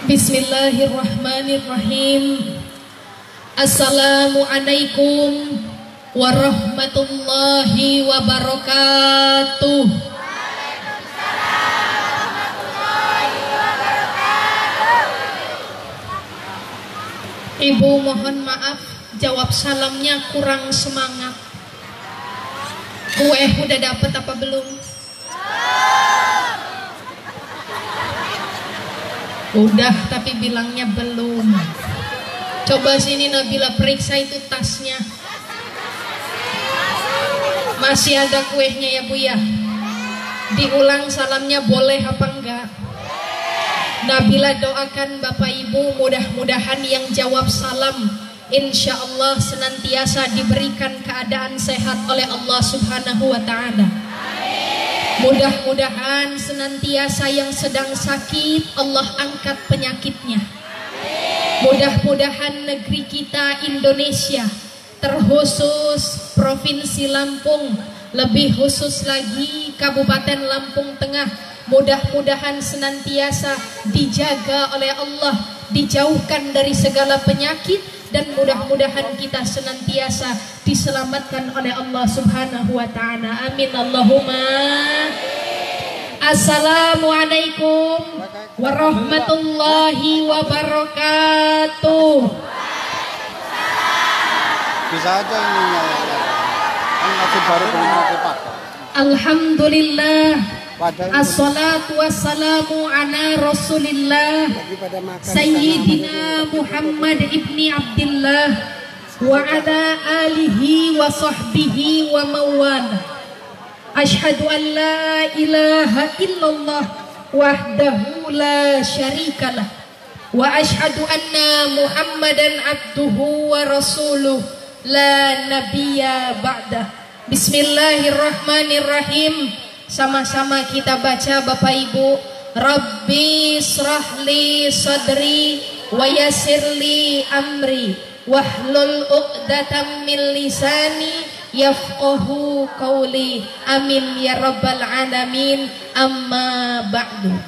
Bismillahirrahmanirrahim. Assalamualaikum warahmatullahi wabarakatuh. Ibu mohon maaf, jawab salamnya kurang semangat. Kue udah dapet apa belum? Udah, tapi bilangnya belum. Coba sini Nabila periksa itu tasnya. Masih ada kuenya ya Bu ya? Diulang salamnya boleh apa enggak? Nabila doakan Bapak Ibu mudah-mudahan yang jawab salam insya Allah senantiasa diberikan keadaan sehat oleh Allah Subhanahu wa Ta'ala. Mudah-mudahan senantiasa yang sedang sakit Allah angkat penyakitnya. Mudah-mudahan negeri kita Indonesia, terkhusus Provinsi Lampung, lebih khusus lagi Kabupaten Lampung Tengah, mudah-mudahan senantiasa dijaga oleh Allah, dijauhkan dari segala penyakit, dan mudah-mudahan kita senantiasa diselamatkan oleh Allah Subhanahu wa Ta'ala. Amin Allahumma. Assalamualaikum warahmatullahi wabarakatuh. Bisa aja ini masih baru pakai. Alhamdulillah. Assalatu wassalamu ala Rasulillah Sayyidina Muhammad ibni Abdillah wa ala alihi wa sahbihi wa mawala. Ashhadu an la ilaha illallah wahdahu la syarikalah wa ashhadu anna Muhammadan abduhu wa rasuluh la nabiyya ba'dah. Bismillahirrahmanirrahim. Sama-sama kita baca Bapak Ibu. Rabbi srahli sadri wa yassirli amri wahlul uqdatam min lisani yafqahu qawli. Amin ya rabbal alamin. Amma ba'du.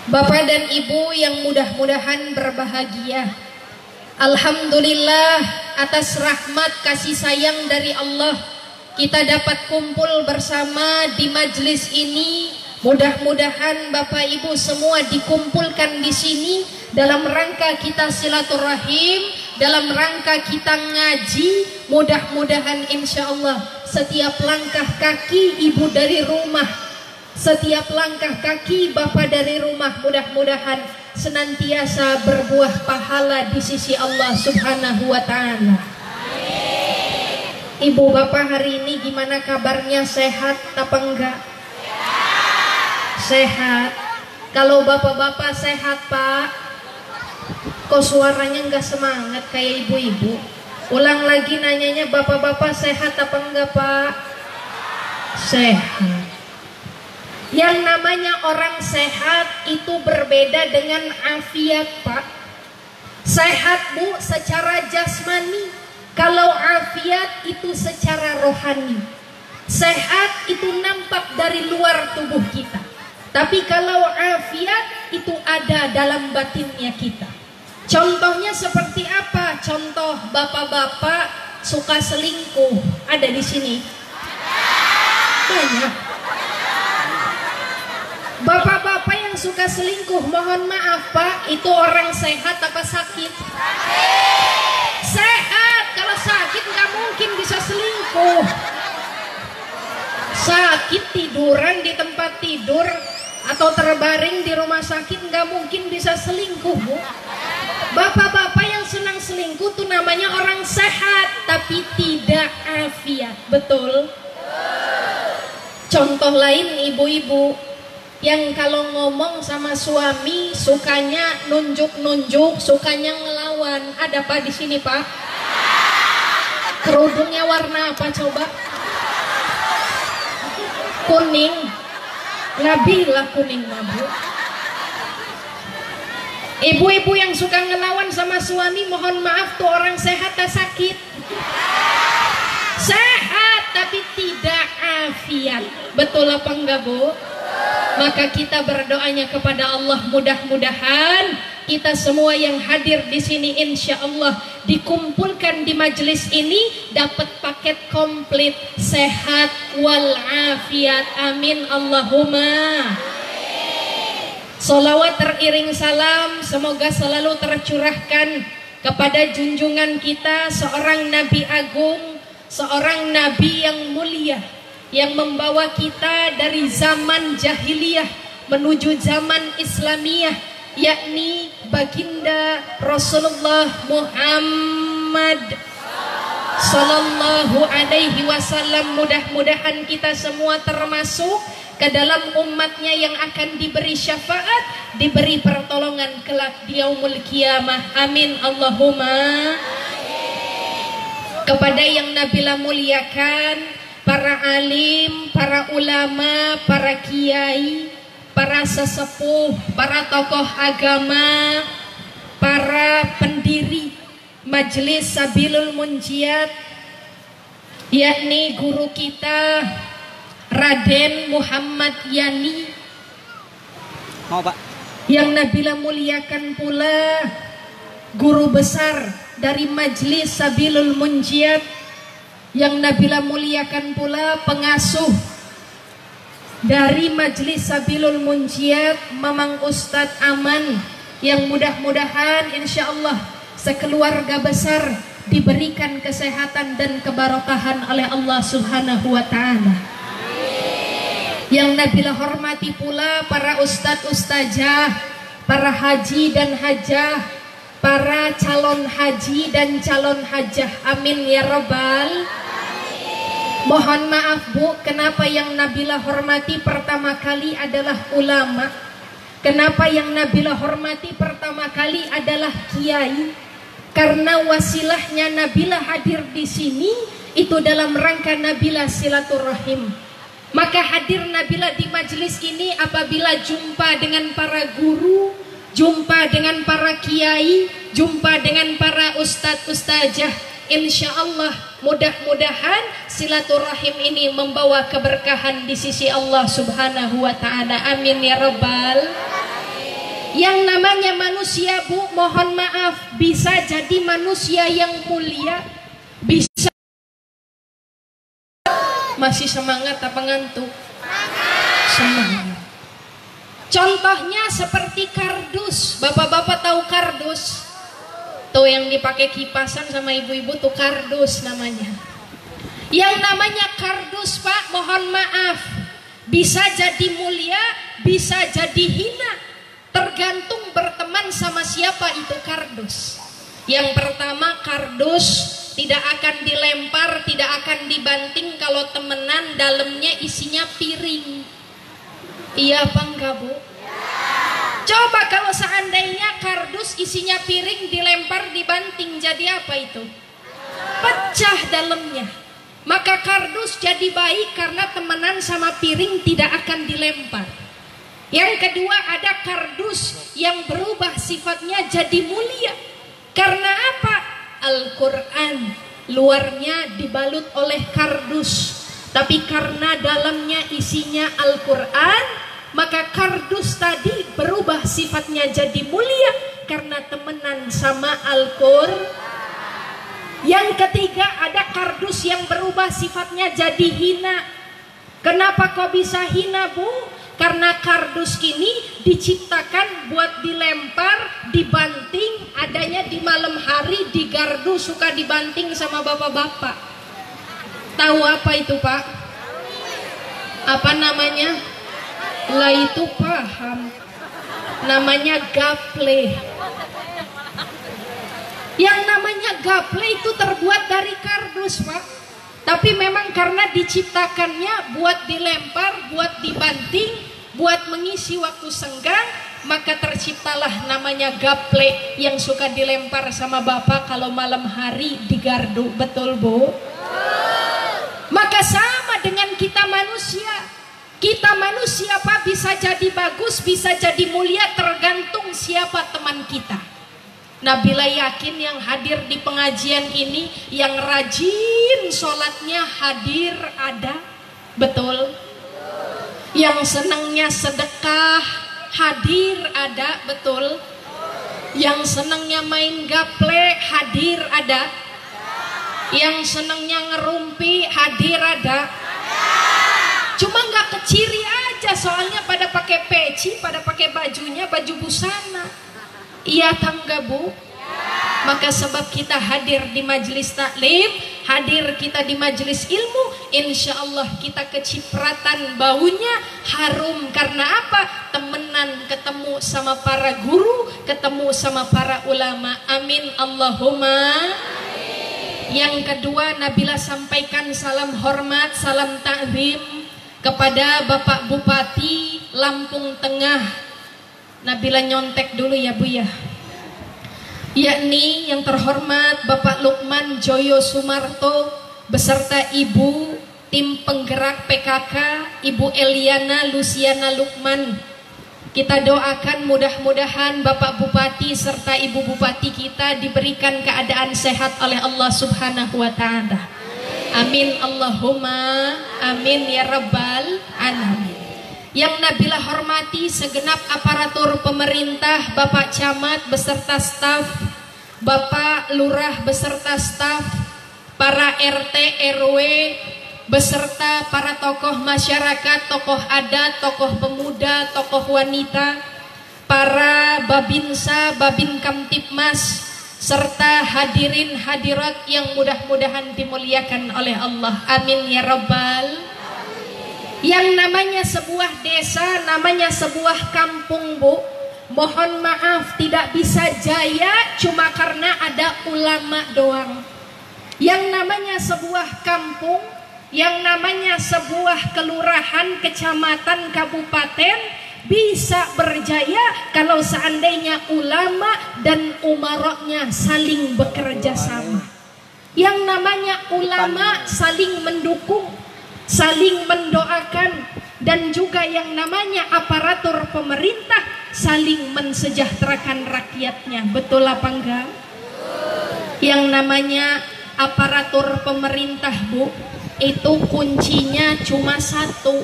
Bapak dan Ibu yang mudah-mudahan berbahagia, alhamdulillah atas rahmat kasih sayang dari Allah kita dapat kumpul bersama di majelis ini. Mudah-mudahan Bapak Ibu semua dikumpulkan di sini dalam rangka kita silaturahim, dalam rangka kita ngaji. Mudah-mudahan insya Allah setiap langkah kaki Ibu dari rumah, setiap langkah kaki Bapak dari rumah, mudah-mudahan senantiasa berbuah pahala di sisi Allah Subhanahu wa Ta'ala. Ibu bapak hari ini gimana kabarnya, sehat apa enggak? Sehat. Kalau bapak-bapak sehat Pak, kok suaranya enggak semangat kayak ibu-ibu? Ulang lagi nanyanya, bapak-bapak sehat apa enggak Pak? Sehat. Yang namanya orang sehat itu berbeda dengan afiat Pak. Sehat Bu secara jasmani, kalau afiat itu secara rohani. Sehat itu nampak dari luar tubuh kita, tapi kalau afiat itu ada dalam batinnya kita. Contohnya seperti apa? Contoh bapak-bapak suka selingkuh, ada di sini? Banyak. Bapak-bapak yang suka selingkuh, mohon maaf Pak, itu orang sehat apa sakit? Sehat. Kalau sakit nggak mungkin bisa selingkuh. Sakit tiduran di tempat tidur atau terbaring di rumah sakit nggak mungkin bisa selingkuh Bu. Bapak-bapak yang senang selingkuh tuh namanya orang sehat tapi tidak afiat. Betul? Contoh lain ibu-ibu yang kalau ngomong sama suami sukanya nunjuk-nunjuk, sukanya ngelawan. Ada Pak di sini Pak? Kerudungnya warna apa coba? Kuning. Nabilah kuning Bu. Ibu-ibu yang suka ngelawan sama suami, mohon maaf tuh orang sehat tak sakit? Sehat tapi tidak afiat. Betul apa enggak Bu? Maka kita berdoanya kepada Allah, mudah-mudahan kita semua yang hadir di sini insya Allah dikumpulkan di majelis ini dapat paket komplit sehat walafiat. Amin Allahumma. Salawat teriring salam semoga selalu tercurahkan kepada junjungan kita, seorang Nabi Agung, seorang Nabi yang mulia, yang membawa kita dari zaman jahiliyah menuju zaman Islamiyah, yakni baginda Rasulullah Muhammad Sallallahu Alaihi Wasallam. Mudah-mudahan kita semua termasuk ke dalam umatnya yang akan diberi syafaat, diberi pertolongan kelak di yaumul kiamah. Amin Allahumma. Kepada yang Nabila muliakan, para alim, para ulama, para kiai, para sesepuh, para tokoh agama, para pendiri Majelis Sabilul Munjiat, yakni guru kita Raden Muhammad Yani, Mau Pak? yang Nabila muliakan pula guru besar dari Majelis Sabilul Munjiat, yang Nabila muliakan pula pengasuh dari Majelis Sabilul Munjiat, Mamang Ustadz Aman, yang mudah-mudahan insya Allah sekeluarga besar diberikan kesehatan dan kebarokahan oleh Allah Subhanahu wa Ta'ala. Yang Nabila hormati pula para ustadz ustazah, para haji dan hajah, para calon haji dan calon hajah. Amin ya Rabbal. Mohon maaf Bu, kenapa yang Nabila hormati pertama kali adalah ulama? Kenapa yang Nabila hormati pertama kali adalah kiai? Karena wasilahnya Nabila hadir di sini itu dalam rangka Nabila silaturahim. Maka hadir Nabila di majelis ini apabila jumpa dengan para guru, jumpa dengan para kiai, jumpa dengan para ustadz ustazah, insya Allah mudah-mudahan silaturahim ini membawa keberkahan di sisi Allah Subhanahu wa Ta'ala. Amin ya Rabbal. Yang namanya manusia Bu, mohon maaf, bisa jadi manusia yang mulia, bisa masih semangat apa ngantuk? Semangat. Contohnya seperti kardus. Bapak-bapak tahu kardus? Tuh yang dipakai kipasan sama ibu-ibu tuh kardus namanya. Yang namanya kardus Pak, mohon maaf, bisa jadi mulia, bisa jadi hina, tergantung berteman sama siapa itu kardus. Yang pertama, kardus tidak akan dilempar, tidak akan dibanting kalau temenan dalamnya isinya piring. Iya apa enggak Bu? Coba kalau seandainya kardus isinya piring dilempar dibanting, jadi apa itu? Pecah dalamnya. Maka kardus jadi baik karena temenan sama piring tidak akan dilempar. Yang kedua, ada kardus yang berubah sifatnya jadi mulia. Karena apa? Al-Quran luarnya dibalut oleh kardus, tapi karena dalamnya isinya Al-Quran, maka kardus tadi berubah sifatnya jadi mulia karena temenan sama Al-Quran. Yang ketiga, ada kardus yang berubah sifatnya jadi hina. Kenapa kok bisa hina Bu? Karena kardus ini diciptakan buat dilempar, dibanting, adanya di malam hari di gardu suka dibanting sama bapak-bapak. Tahu apa itu Pak? Apa namanya? Lah itu paham. Namanya gaple. Yang namanya gaple itu terbuat dari kardus Pak. Tapi memang karena diciptakannya buat dilempar, buat dibanting, buat mengisi waktu senggang, maka terciptalah namanya gaple yang suka dilempar sama bapak kalau malam hari di gardu. Betul Bu? Maka sama dengan kita manusia. Kita manusia Pak bisa jadi bagus, bisa jadi mulia tergantung siapa teman kita. Nabila yakin yang hadir di pengajian ini, yang rajin sholatnya hadir ada, betul? Yang senangnya sedekah hadir ada, betul? Yang senangnya main gaple hadir ada? Yang senangnya ngerumpi hadir ada? Cuma nggak keciri aja, soalnya pada pakai peci, pada pakai bajunya baju busana. Iya tangga Bu? Maka sebab kita hadir di majelis taklim, hadir kita di majelis ilmu, insya Allah kita kecipratan baunya harum. Karena apa? Temenan ketemu sama para guru, ketemu sama para ulama. Amin Allahumma. Yang kedua, Nabila sampaikan salam hormat, salam ta'zim kepada Bapak Bupati Lampung Tengah. Nabila nyontek dulu ya Bu ya. Yakni yang terhormat Bapak Lukman Joyo Sumarto beserta Ibu tim penggerak PKK, Ibu Eliana Luciana Lukman. Kita doakan mudah-mudahan Bapak Bupati serta Ibu Bupati kita diberikan keadaan sehat oleh Allah Subhanahu wa Ta'ala. Amin Allahumma amin ya rabbal alamin. Yang Nabila hormati segenap aparatur pemerintah, Bapak Camat beserta staf, Bapak Lurah beserta staf, para RT RW beserta para tokoh masyarakat, tokoh adat, tokoh pemuda, tokoh wanita, para Babinsa, Babin Kamtipmas, serta hadirin hadirat yang mudah-mudahan dimuliakan oleh Allah. Amin ya rabbal. Yang namanya sebuah desa, namanya sebuah kampung Bu, mohon maaf tidak bisa jaya cuma karena ada ulama doang. Yang namanya sebuah kampung, yang namanya sebuah kelurahan, kecamatan, kabupaten bisa berjaya kalau seandainya ulama dan umaroknya saling bekerja sama. Yang namanya ulama saling mendukung, saling mendoakan, dan juga yang namanya aparatur pemerintah saling mensejahterakan rakyatnya. Betul apa enggak? Yang namanya aparatur pemerintah Bu, itu kuncinya cuma satu,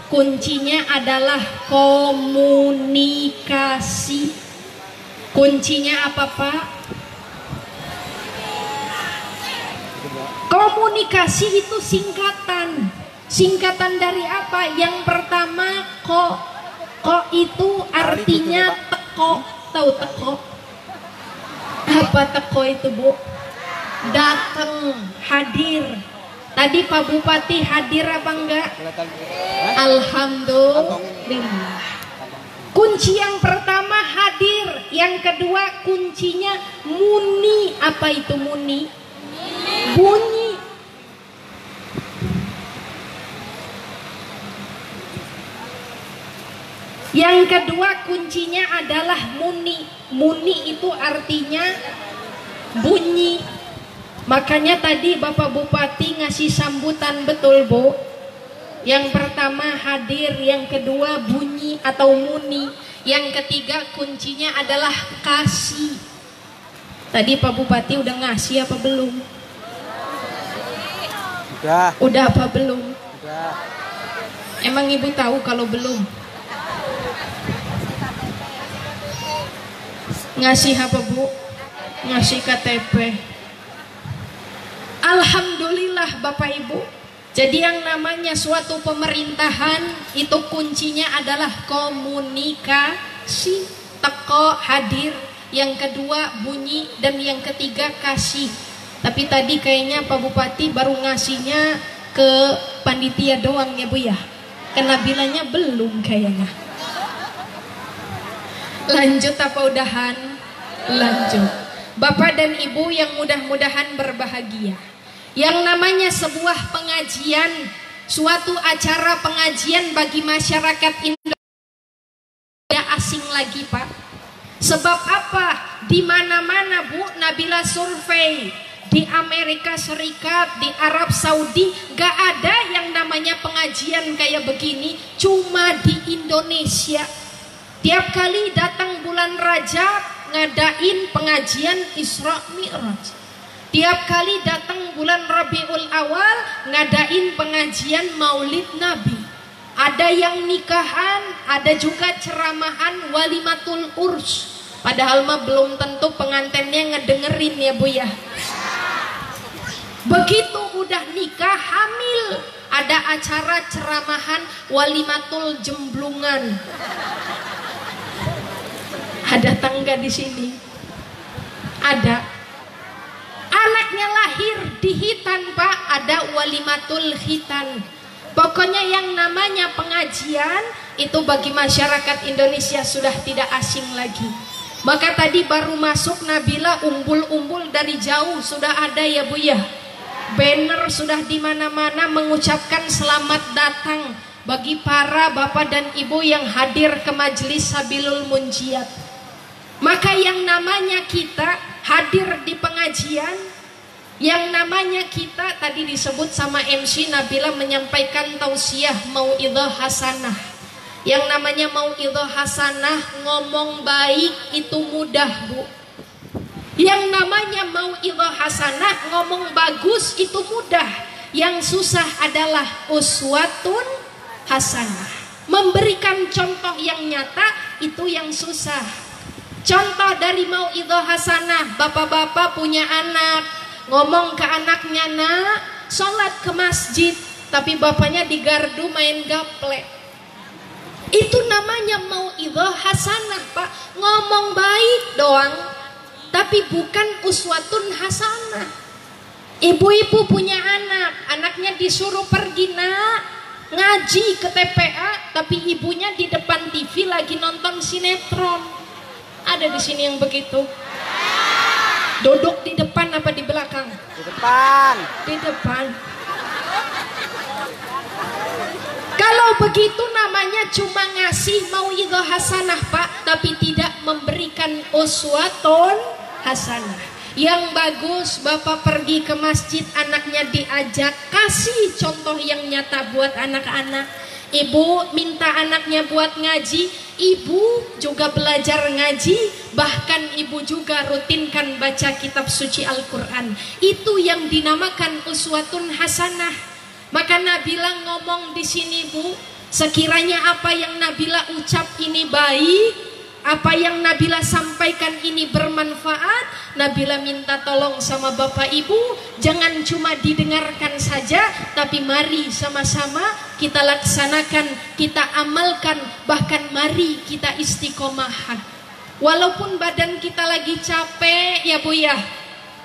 kuncinya adalah komunikasi. Kuncinya apa Pak? Komunikasi itu singkatan. Singkatan dari apa? Yang pertama ko. Ko itu artinya teko. Tahu teko? Apa teko itu Bu? Datang, hadir. Tadi Pak Bupati hadir apa enggak? Alhamdulillah. Kunci yang pertama hadir. Yang kedua kuncinya muni. Apa itu muni? Bunyi. Yang kedua kuncinya adalah muni. Muni itu artinya bunyi. Makanya tadi Bapak Bupati ngasih sambutan, betul Bu? Yang pertama hadir, yang kedua bunyi atau muni, yang ketiga kuncinya adalah kasih. Tadi Pak Bupati udah ngasih apa belum? Udah apa belum? Udah. Emang Ibu tahu kalau belum? Ngasih apa Bu? Ngasih KTP. Alhamdulillah Bapak Ibu. Jadi yang namanya suatu pemerintahan itu kuncinya adalah komunikasi. Teko hadir, yang kedua bunyi, dan yang ketiga kasih. Tapi tadi kayaknya Pak Bupati baru ngasihnya ke panitia doang ya Bu ya. Kena bilangnya belum kayaknya. Lanjut apa udahan? Lanjut. Bapak dan Ibu yang mudah-mudahan berbahagia, yang namanya sebuah pengajian, suatu acara pengajian bagi masyarakat Indonesia tidak asing lagi Pak. Sebab apa? Di mana-mana Bu, Nabila survei di Amerika Serikat, di Arab Saudi, gak ada yang namanya pengajian kayak begini, cuma di Indonesia. Tiap kali datang bulan Rajab ngadain pengajian Isra Mi'raj. Tiap kali datang bulan Rabiul Awal ngadain pengajian Maulid Nabi. ada yang nikahan, ada juga ceramahan walimatul urs. Padahal mah belum tentu pengantinnya ngedengerin ya Bu ya. Begitu udah nikah hamil, ada acara ceramahan walimatul jemblungan. Ada tangga di sini. Ada. Anaknya lahir di hitan Pak, ada walimatul hitan. Pokoknya yang namanya pengajian itu bagi masyarakat Indonesia sudah tidak asing lagi. Maka tadi baru masuk Nabila, umbul-umbul dari jauh sudah ada ya Bu ya. Banner sudah di mana-mana mengucapkan selamat datang bagi para bapak dan ibu yang hadir ke majelis Sabilul Munjiat. Maka yang namanya kita hadir di pengajian, yang namanya kita tadi disebut sama MC Nabila menyampaikan tausiah mauidhah hasanah. Yang namanya mauidhah hasanah, ngomong baik itu mudah Bu. Yang namanya mauidhah hasanah, ngomong bagus itu mudah. Yang susah adalah uswatun hasanah, memberikan contoh yang nyata itu yang susah. Contoh dari mauidhah hasanah, bapak-bapak punya anak, ngomong ke anaknya, nak sholat ke masjid, tapi bapaknya di gardu main gaplek. Itu namanya mauidhah hasanah Pak, ngomong baik doang, tapi bukan uswatun hasanah. Ibu-ibu punya anak, anaknya disuruh pergi nak ngaji ke TPA, tapi ibunya di depan TV lagi nonton sinetron. Ada di sini yang begitu? Duduk di depan apa di belakang? Di depan. Di depan. Kalau begitu namanya cuma ngasih mauidhah hasanah Pak, tapi tidak memberikan uswatun hasanah. Yang bagus bapak pergi ke masjid, anaknya diajak, kasih contoh yang nyata buat anak-anak. Ibu minta anaknya buat ngaji, ibu juga belajar ngaji, bahkan ibu juga rutinkan baca kitab suci Al-Quran. Itu yang dinamakan uswatun hasanah. Maka Nabila ngomong di sini Bu, sekiranya apa yang Nabila ucap ini baik, apa yang Nabila sampaikan ini bermanfaat, Nabila minta tolong sama Bapak Ibu, jangan cuma didengarkan saja, tapi mari sama-sama kita laksanakan, kita amalkan, bahkan mari kita istiqomah. Walaupun badan kita lagi capek ya Bu ya,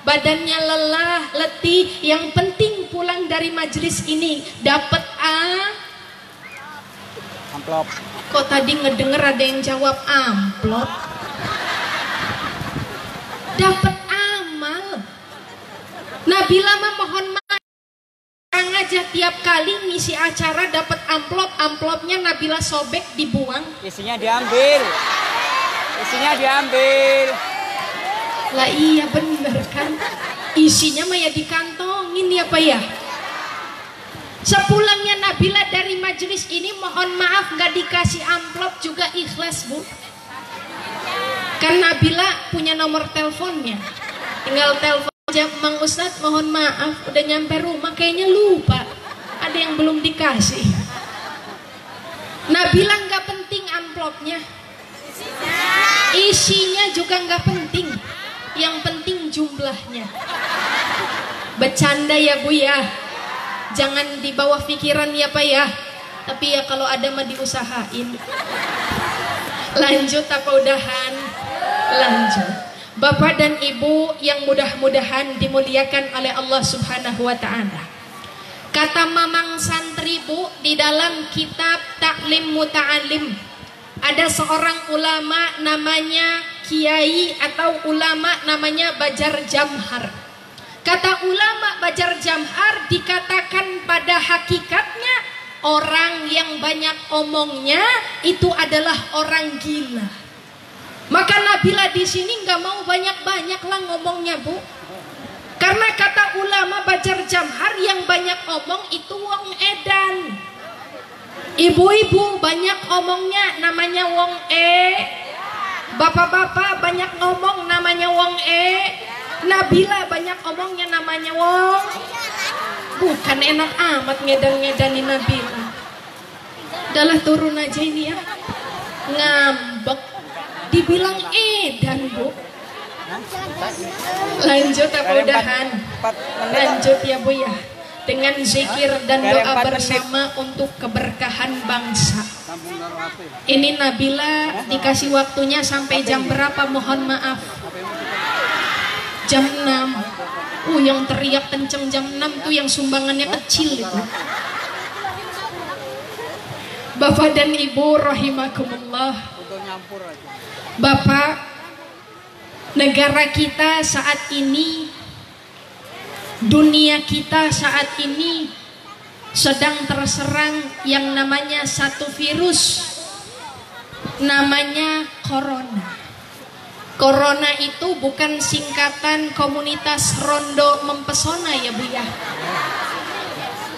badannya lelah, letih, yang penting pulang dari majelis ini dapat amplop. Kok tadi ngedenger ada yang jawab amplop? Dapat amal. Nabila mah mohon maaf, aja tiap kali ngisi acara dapat amplop, amplopnya Nabila sobek dibuang. Isinya diambil. Isinya diambil. Lah iya bener kan, isinya mah ya dikantongin ya Pak ya. Sepulangnya Nabila dari majelis ini, mohon maaf gak dikasih amplop juga ikhlas Bu. Kan Nabila punya nomor teleponnya, tinggal telepon aja, Mang Ustadz mohon maaf udah nyampe rumah kayaknya lupa, ada yang belum dikasih. Nabila gak penting amplopnya, isinya juga gak penting, yang penting jumlahnya. Bercanda ya Bu ya, jangan di bawah pikiran ya Pak ya, tapi ya kalau ada mah diusahain. Lanjut apa udahan? Lanjut. Bapak dan Ibu yang mudah-mudahan dimuliakan oleh Allah Subhanahu wa taala. Kata Mamang Santri Bu, di dalam kitab Taklim Muta'alim ada seorang ulama namanya Kiai atau ulama namanya Bajar Jamhar. Kata ulama Bajar Jamhar, dikatakan pada hakikatnya orang yang banyak omongnya itu adalah orang gila. Maka Nabila di sini nggak mau banyak-banyak lah ngomongnya Bu. Karena kata ulama Bajar Jamhar, yang banyak omong itu wong edan. Ibu-ibu banyak omongnya namanya wong bapak-bapak banyak ngomong namanya wong Nabila banyak omongnya namanya wong. Bukan enak amat ngedan-ngedanin Nabila. Adalah turun aja ini ya. Ngambek. Dibilang edan, Bu. Lanjut apa udahan? Lanjut ya Bu ya. Dengan zikir dan doa bersama untuk keberkahan bangsa. Ini Nabila dikasih waktunya sampai jam berapa? Mohon maaf. Jam 6. Yang teriak kenceng jam 6 tuh yang sumbangannya kecil itu. Bapak dan Ibu rahimakumullah. Bapak, negara kita saat ini, dunia kita saat ini sedang terserang yang namanya satu virus, namanya corona. Corona itu bukan singkatan komunitas Rondo Mempesona ya Bu ya.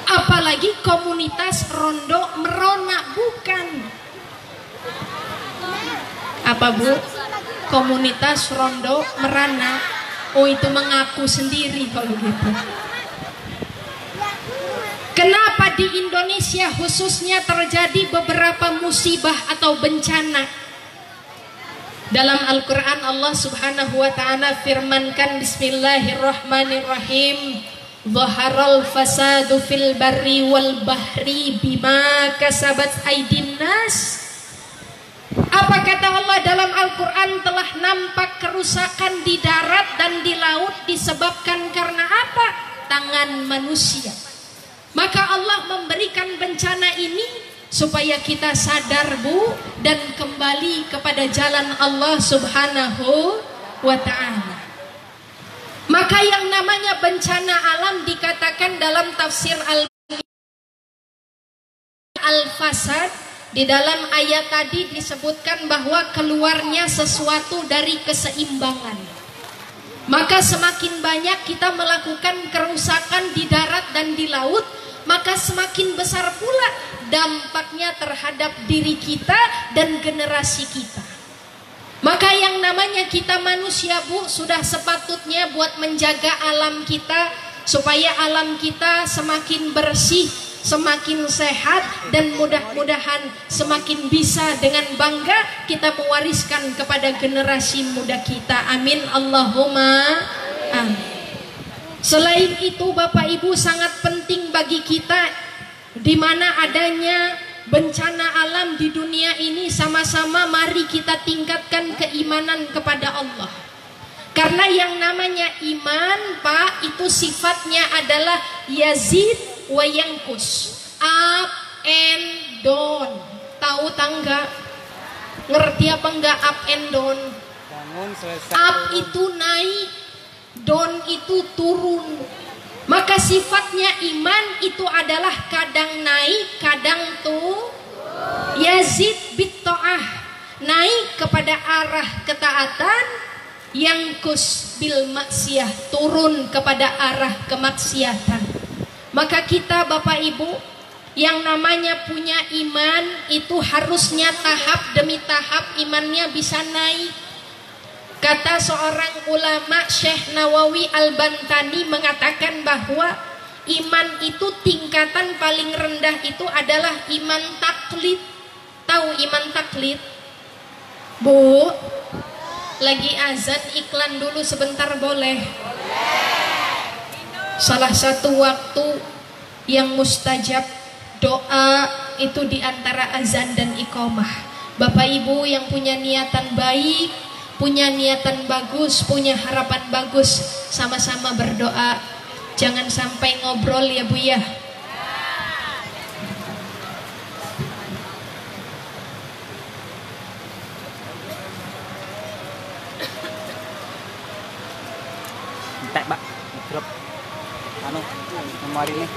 Apalagi komunitas Rondo Merona, bukan. Apa Bu? Komunitas Rondo Merana. Oh itu mengaku sendiri kalau gitu. Kenapa di Indonesia khususnya terjadi beberapa musibah atau bencana? Dalam Al-Quran Allah subhanahu wa ta'ala firmankan, Bismillahirrahmanirrahim, Zaharal fasadu fil barri wal bahri bima kasabat aydin nas. Apa kata Allah dalam Al-Quran? Telah nampak kerusakan di darat dan di laut disebabkan karena apa? Tangan manusia. Maka Allah memberikan bencana ini supaya kita sadar Bu, dan kembali kepada jalan Allah subhanahu wa ta'ala. Maka yang namanya bencana alam dikatakan dalam tafsir Al-Fasad, di dalam ayat tadi disebutkan bahwa keluarnya sesuatu dari keseimbangan. Maka semakin banyak kita melakukan kerusakan di darat dan di laut, maka semakin besar pula dampaknya terhadap diri kita dan generasi kita. Maka yang namanya kita manusia Bu, sudah sepatutnya buat menjaga alam kita, supaya alam kita semakin bersih, semakin sehat, dan mudah-mudahan semakin bisa dengan bangga kita mewariskan kepada generasi muda kita. Amin Allahumma amin. Selain itu Bapak Ibu, sangat penting bagi kita di mana adanya bencana alam di dunia ini, sama-sama mari kita tingkatkan keimanan kepada Allah. Karena yang namanya iman Pak, itu sifatnya adalah yazid wa yankus, up and down. Tahu tangga? Ngerti apa enggak up and down? Up itu naik, down itu turun. Maka sifatnya iman itu adalah kadang naik, kadang yazid bitta'ah, naik kepada arah ketaatan, yangkus bil maksiyah, turun kepada arah kemaksiatan. Maka kita Bapak Ibu yang namanya punya iman itu harusnya tahap demi tahap imannya bisa naik. Kata seorang ulama, Syekh Nawawi Al-Bantani mengatakan bahwa iman itu tingkatan paling rendah itu adalah iman taklid. Tahu iman taklid? Bu, lagi azan, iklan dulu sebentar boleh? Salah satu waktu yang mustajab doa itu diantara azan dan iqamah. Bapak Ibu yang punya niatan baik, punya niatan bagus, punya harapan bagus, sama-sama berdoa. Jangan sampai ngobrol ya Bu ya. Entek, Pak. Drop. Anu, memori ini.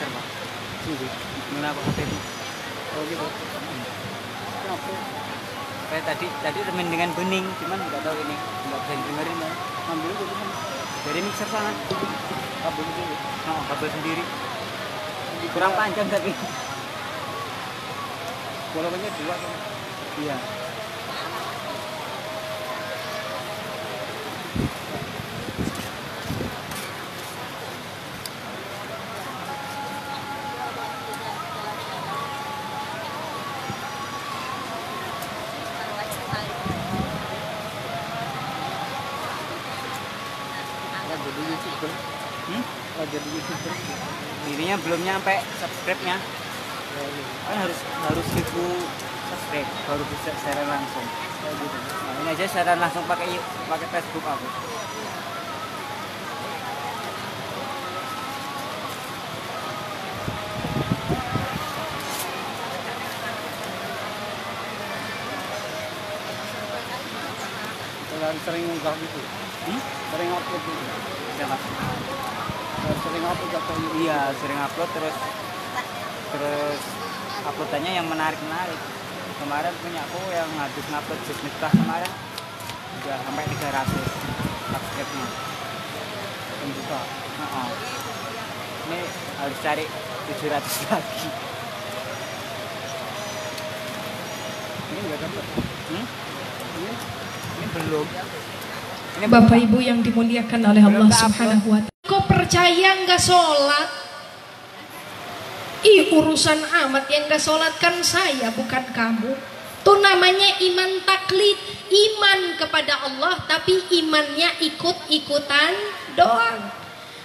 mixer pak. Kenapa HP itu? Oh gitu. Kenapa? Kayak tadi temen dengan bening, cuman nggak tahu ini nggak bisa didengerin ya. Ambil aja kan. Dari mixer sana, Kabel sendiri. oh, kabel sendiri. Kurang panjang tapi. Bolongannya 2 kan. Iya. Jadi YouTuber. Jadi YouTuber. Dirinya belum nyampe subscribe-nya. Ya, gitu. Kan harus 1000 subscribe baru bisa siaran langsung. Kayak gitu. Nah, ini aja siaran langsung pakai Facebook aku. Dan sering unggah gitu. Sering upload gitu. Siapa? Dan sering upload atau Iya, sering upload terus uploadannya yang menarik. Kemarin punya aku yang habis ngupload Jus Miftah kemarin udah sampai 300 subscribe-nya. Pembuka. Ini harus cari 700 lagi. Ini nggak dapat. Ini belum. Ini Bapak Ibu yang dimuliakan oleh Allah Belum Subhanahu wa Ta'ala. Kok percaya nggak sholat? Urusan amat, yang nggak sholat kan saya, bukan kamu. Itu namanya iman taklid, iman kepada Allah tapi imannya ikut-ikutan doang.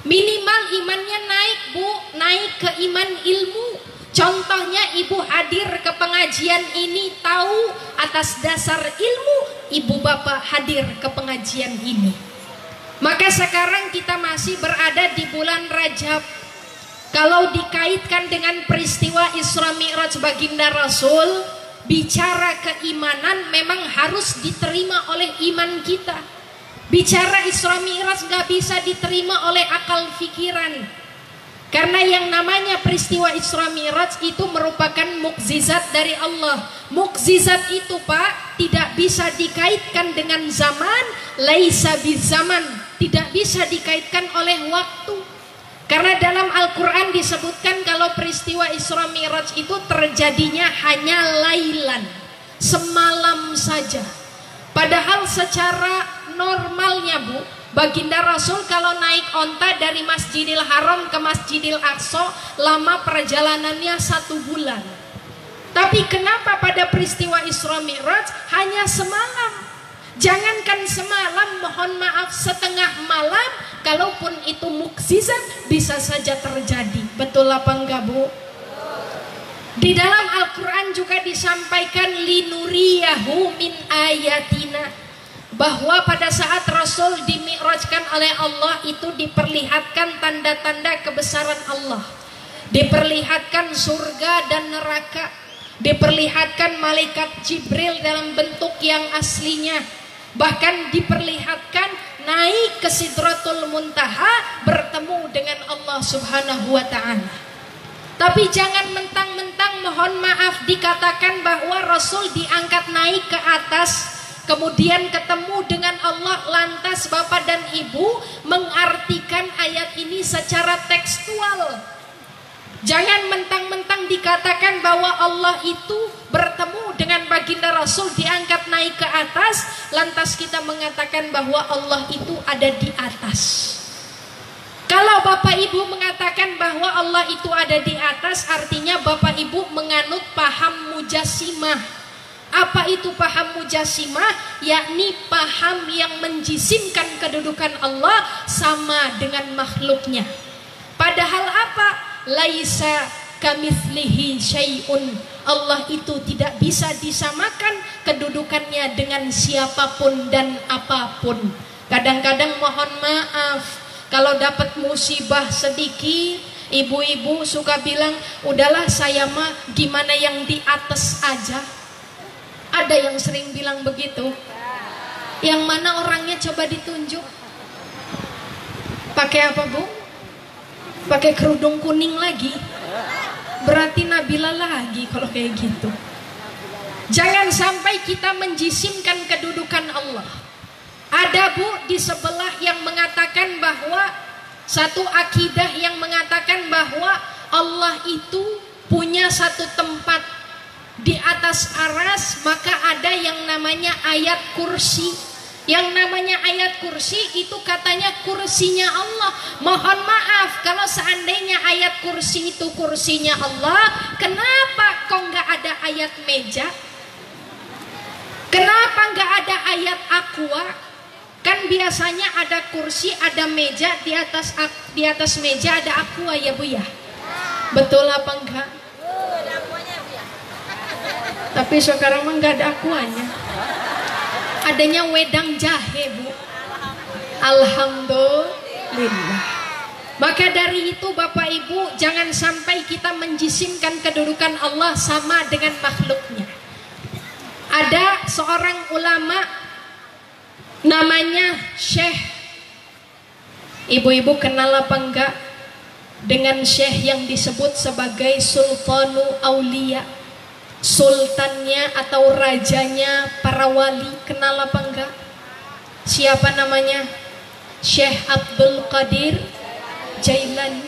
Minimal imannya naik, Bu, naik ke iman ilmu. Contohnya ibu hadir ke pengajian ini tahu atas dasar ilmu, ibu bapak hadir ke pengajian ini. Maka sekarang kita masih berada di bulan Rajab. Kalau dikaitkan dengan peristiwa Isra Mi'raj baginda Rasul, bicara keimanan memang harus diterima oleh iman kita. Bicara Isra Mi'raj gak bisa diterima oleh akal pikiran. Karena yang namanya peristiwa Isra Mi'raj itu merupakan mukjizat dari Allah. Mukjizat itu Pak tidak bisa dikaitkan dengan zaman, laisa bizaman, tidak bisa dikaitkan oleh waktu. Karena dalam Al-Quran disebutkan kalau peristiwa Isra Mi'raj itu terjadinya hanya lailan, semalam saja. Padahal secara normalnya Bu, baginda Rasul kalau naik onta dari Masjidil Haram ke Masjidil Aqsa lama perjalanannya 1 bulan. Tapi kenapa pada peristiwa Isra Mi'raj hanya semalam? Jangankan semalam, mohon maaf setengah malam, kalaupun itu mukjizat bisa saja terjadi. Betul apa enggak Bu? Di dalam Al-Quran juga disampaikan linuriyahu min ayatina, bahwa pada saat Rasul dimi'rajkan oleh Allah itu diperlihatkan tanda-tanda kebesaran Allah, diperlihatkan surga dan neraka, diperlihatkan malaikat Jibril dalam bentuk yang aslinya, bahkan diperlihatkan naik ke Sidratul Muntaha bertemu dengan Allah Subhanahu wa Ta'ala. Tapi jangan mentang-mentang, mohon maaf, dikatakan bahwa Rasul diangkat naik ke atas, kemudian ketemu dengan Allah, lantas Bapak dan Ibu mengartikan ayat ini secara tekstual. Jangan mentang-mentang dikatakan bahwa Allah itu bertemu dengan baginda Rasul diangkat naik ke atas, lantas kita mengatakan bahwa Allah itu ada di atas. Kalau Bapak Ibu mengatakan bahwa Allah itu ada di atas, artinya Bapak Ibu menganut paham mujassimah. Apa itu paham mujassimah? Yakni paham yang menjisimkan kedudukan Allah sama dengan makhluknya. Padahal apa? Laisa kamitslihi syai'un. Allah itu tidak bisa disamakan kedudukannya dengan siapapun dan apapun. Kadang-kadang mohon maaf, kalau dapat musibah sedikit, ibu-ibu suka bilang, udahlah saya mah gimana yang di atas aja. Ada yang sering bilang begitu. Yang mana orangnya coba ditunjuk. Pakai apa Bu? pakai kerudung kuning lagi. Berarti Nabila lagi kalau kayak gitu. Jangan sampai kita menjisimkan kedudukan Allah. Ada Bu di sebelah yang mengatakan bahwa satu akidah yang mengatakan bahwa Allah itu punya satu tempat di atas aras, maka ada yang namanya ayat kursi. Yang namanya ayat kursi itu katanya kursinya Allah. Mohon maaf kalau seandainya ayat kursi itu kursinya Allah, kenapa kok nggak ada ayat meja? Kenapa nggak ada ayat aqua? Kan biasanya ada kursi, ada meja, di atas meja ada aqua ya Bu ya. Betul apa enggak? Tapi sekarang mah nggak ada aquanya. Adanya wedang jahe Bu. Alhamdulillah. Maka dari itu Bapak Ibu, jangan sampai kita menjisimkan kedudukan Allah sama dengan makhluknya. Ada seorang ulama namanya Syekh. Ibu-ibu kenal apa enggak dengan Syekh yang disebut sebagai Sultanu Aulia, sultannya atau rajanya para wali? Kenal apa enggak? Siapa namanya? Syekh Abdul Qadir Jailani.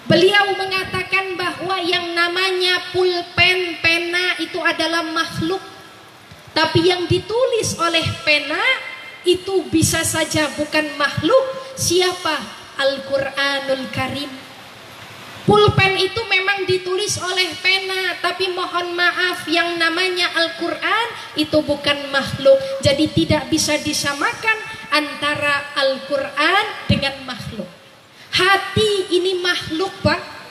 Beliau mengatakan bahwa yang namanya pulpen, pena itu adalah makhluk. Tapi yang ditulis oleh pena itu bisa saja bukan makhluk. Siapa? Al-Quranul Karim. Pulpen itu memang ditulis oleh pena, tapi mohon maaf yang namanya Al-Quran itu bukan makhluk. Jadi tidak bisa disamakan antara Al-Quran dengan makhluk. Hati ini makhluk Pak.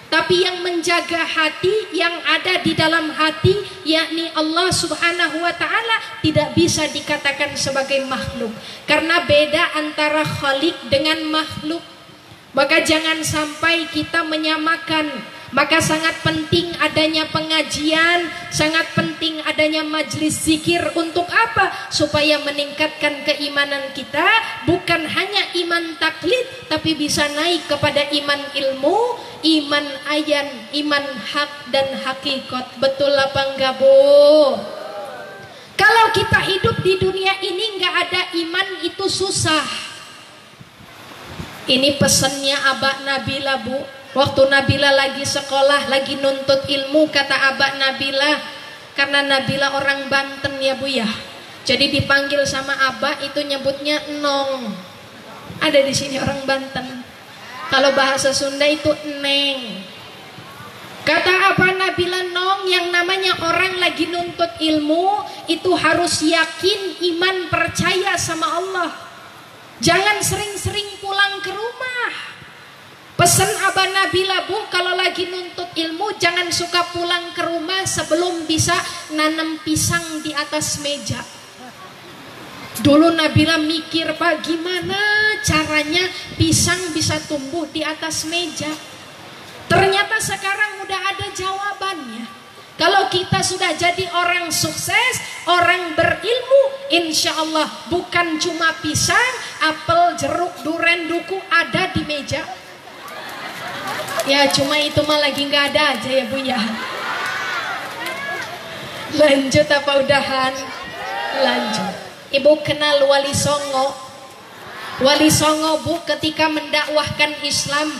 Tapi yang menjaga hati, yang ada di dalam hati, yakni Allah Subhanahu wa Ta'ala, tidak bisa dikatakan sebagai makhluk. Karena beda antara khalik dengan makhluk. Maka jangan sampai kita menyamakan. Maka sangat penting adanya pengajian, sangat penting adanya majlis zikir. Untuk apa? Supaya meningkatkan keimanan kita. Bukan hanya iman taklid, tapi bisa naik kepada iman ilmu, iman ayan, iman hak dan hakikat. Betul apa enggak Bu? Kalau kita hidup di dunia ini enggak ada iman itu susah. Ini pesannya Abah Nabila Bu. Waktu Nabila lagi sekolah, lagi nuntut ilmu, kata Abah Nabila, karena Nabila orang Banten ya Bu ya. Jadi dipanggil sama Abah itu nyebutnya nong. Ada di sini orang Banten. Kalau bahasa Sunda itu neng. Kata Abah Nabila, nong, yang namanya orang lagi nuntut ilmu itu harus yakin, iman, percaya sama Allah. Jangan sering-sering pulang ke rumah. Pesan Abah Nabila Bu, kalau lagi nuntut ilmu jangan suka pulang ke rumah sebelum bisa nanam pisang di atas meja. Dulu Nabila mikir Pak, gimana caranya pisang bisa tumbuh di atas meja. Ternyata sekarang udah ada jawabannya. Kalau kita sudah jadi orang sukses, orang berilmu, insya Allah bukan cuma pisang, apel, jeruk, duren, duku ada di meja. Ya cuma itu mah lagi nggak ada aja ya Bu ya. Lanjut apa udahan? Lanjut. Ibu kenal Wali Songo? Wali Songo Bu ketika mendakwahkan Islam,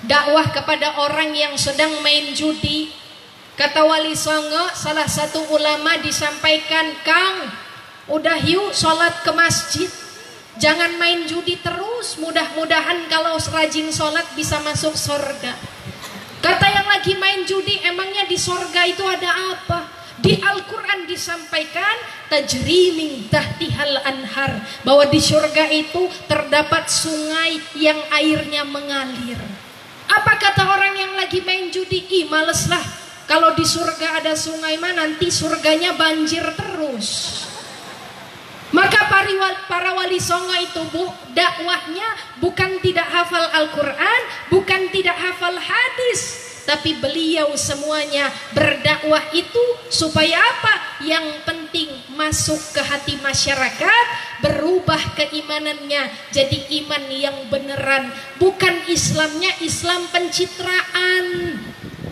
dakwah kepada orang yang sedang main judi. Kata Wali Songo, salah satu ulama disampaikan, Kang, udah yuk sholat ke masjid. Jangan main judi terus, mudah-mudahan kalau rajin sholat bisa masuk sorga. Kata yang lagi main judi, emangnya di sorga itu ada apa? Di Al-Quran disampaikan, tajri min tahtihal anhar, bahwa di surga itu terdapat sungai yang airnya mengalir. Apa kata orang yang lagi main judi? Ih males lah, kalau di surga ada sungai mah nanti surganya banjir terus. Maka para wali songo itu Bu, dakwahnya bukan tidak hafal Al-Quran, bukan tidak hafal hadis, tapi beliau semuanya berdakwah itu supaya apa? Yang penting masuk ke hati masyarakat, berubah keimanannya jadi iman yang beneran, bukan Islamnya Islam pencitraan.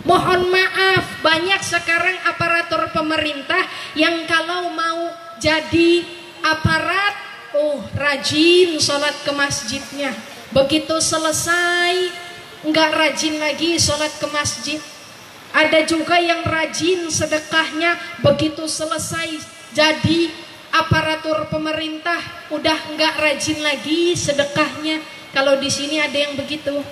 Mohon maaf, banyak sekarang aparatur pemerintah yang kalau mau jadi aparat, rajin sholat ke masjidnya. Begitu selesai, nggak rajin lagi sholat ke masjid. Ada juga yang rajin sedekahnya, begitu selesai jadi aparatur pemerintah, udah nggak rajin lagi sedekahnya. Kalau di sini ada yang begitu?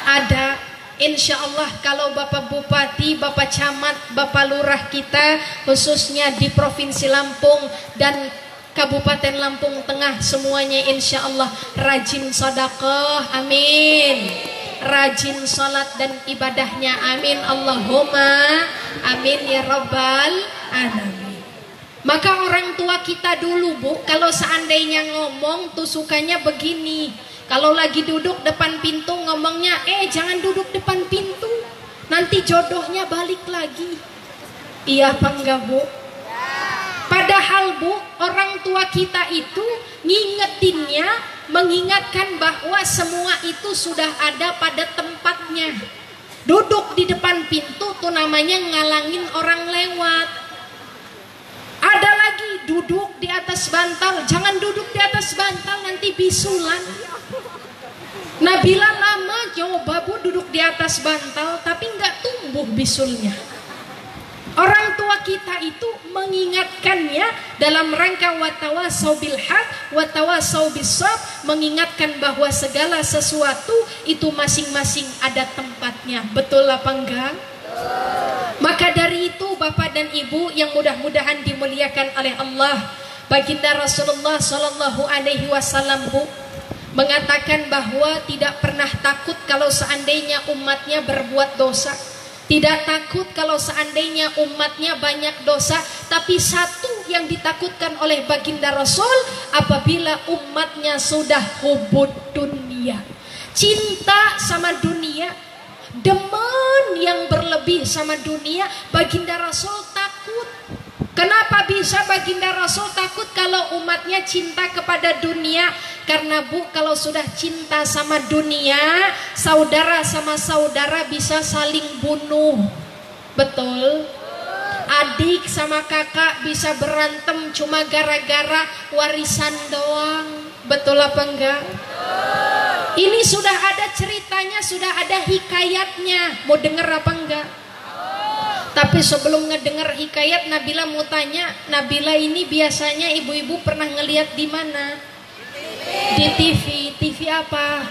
Ada. Insya Allah kalau Bapak Bupati, Bapak Camat, Bapak Lurah kita khususnya di Provinsi Lampung dan Kabupaten Lampung Tengah semuanya insya Allah rajin sedekah, amin. Rajin sholat dan ibadahnya, amin. Allahumma amin ya rabbal alamin. Maka orang tua kita dulu, Bu, kalau seandainya ngomong tuh sukanya begini. Kalau lagi duduk depan pintu ngomongnya, jangan duduk depan pintu, nanti jodohnya balik lagi. Iya apa enggak, Bu? Padahal, Bu, orang tua kita itu ngingetinnya, mengingatkan bahwa semua itu sudah ada pada tempatnya. Duduk di depan pintu tuh namanya ngalangin orang lewat. Ada lagi duduk di atas bantal, jangan duduk di atas bantal nanti bisulan. Nabila lama coba, Bu, duduk di atas bantal tapi nggak tumbuh bisulnya. Orang tua kita itu mengingatkannya dalam rangka watawasau bil haq, watawasau bis sabr, mengingatkan bahwa segala sesuatu itu masing-masing ada tempatnya. Betul apa enggak? Maka dari itu Bapak dan Ibu yang mudah-mudahan dimuliakan oleh Allah, baginda Rasulullah Shallallahu Alaihi Wasallam, Bu, mengatakan bahwa tidak pernah takut kalau seandainya umatnya berbuat dosa. Tidak takut kalau seandainya umatnya banyak dosa, tapi satu yang ditakutkan oleh baginda Rasul apabila umatnya sudah hubud dunia, cinta sama dunia, demen yang berlebih sama dunia, baginda Rasul takut. Kenapa bisa baginda Rasul takut kalau umatnya cinta kepada dunia? Karena, Bu, kalau sudah cinta sama dunia, saudara sama saudara bisa saling bunuh. Betul? Adik sama kakak bisa berantem cuma gara-gara warisan doang. Betul apa enggak? Ini sudah ada ceritanya, sudah ada hikayatnya. Mau denger apa enggak? Tapi sebelum ngedenger hikayat, Nabila mau tanya, Nabila ini biasanya ibu-ibu pernah ngelihat di mana? Di TV. TV apa?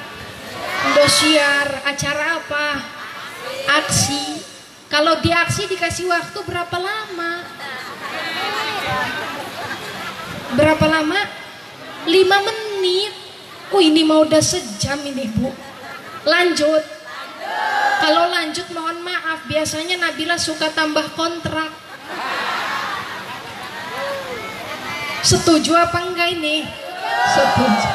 Indosiar. Acara apa? Aksi. Kalau di aksi dikasih waktu berapa lama? Berapa lama? 5 menit. Ini mau udah sejam ini, Bu. Lanjut. Kalau lanjut mohon maaf, biasanya Nabila suka tambah kontrak. Setuju apa enggak ini? Setuju.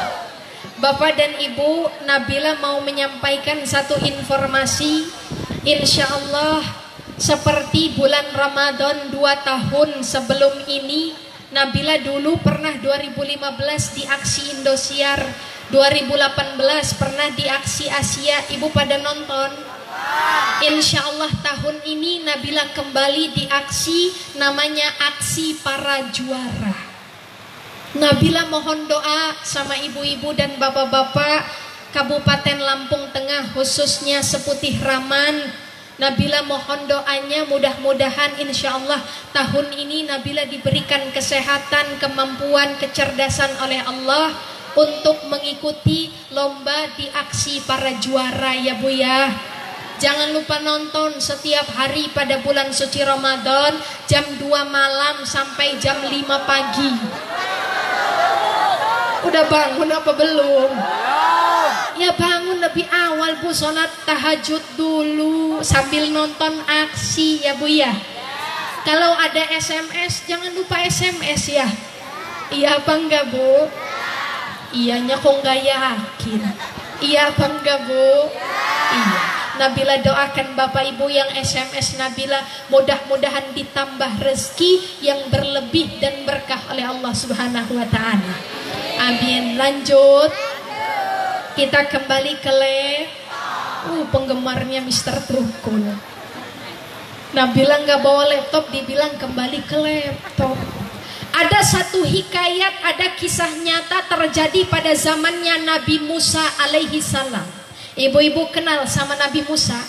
Bapak dan Ibu, Nabila mau menyampaikan satu informasi. Insya Allah seperti bulan Ramadan 2 tahun sebelum ini, Nabila dulu pernah 2015 di aksi Indosiar, 2018 pernah di aksi Asia. Ibu pada nonton? Insya Allah tahun ini Nabila kembali di aksi, namanya Aksi Para Juara. Nabila mohon doa sama ibu-ibu dan bapak-bapak Kabupaten Lampung Tengah, khususnya Seputih Raman. Nabila mohon doanya, mudah-mudahan insya Allah tahun ini Nabila diberikan kesehatan, kemampuan, kecerdasan oleh Allah untuk mengikuti lomba di Aksi Para Juara, ya Bu ya. Jangan lupa nonton setiap hari pada bulan suci Ramadan jam 2 malam sampai jam 5 pagi. Udah bangun apa belum? Ya bangun lebih awal, Bu, sholat tahajud dulu sambil nonton aksi, ya Bu ya. Kalau ada SMS jangan lupa SMS ya. Iya apa enggak, Bu? Iyanya kok nggak yakin. Iya apa enggak, Bu? Iya. Nabila doakan Bapak Ibu yang SMS Nabila, mudah-mudahan ditambah rezeki yang berlebih dan berkah oleh Allah Subhanahu wa taala. Amin. Lanjut. Kita kembali ke penggemarnya Mr. Tukul. Nabila nggak bawa laptop, dibilang kembali ke laptop. Ada satu hikayat, ada kisah nyata terjadi pada zamannya Nabi Musa alaihi salam. Ibu-ibu kenal sama Nabi Musa?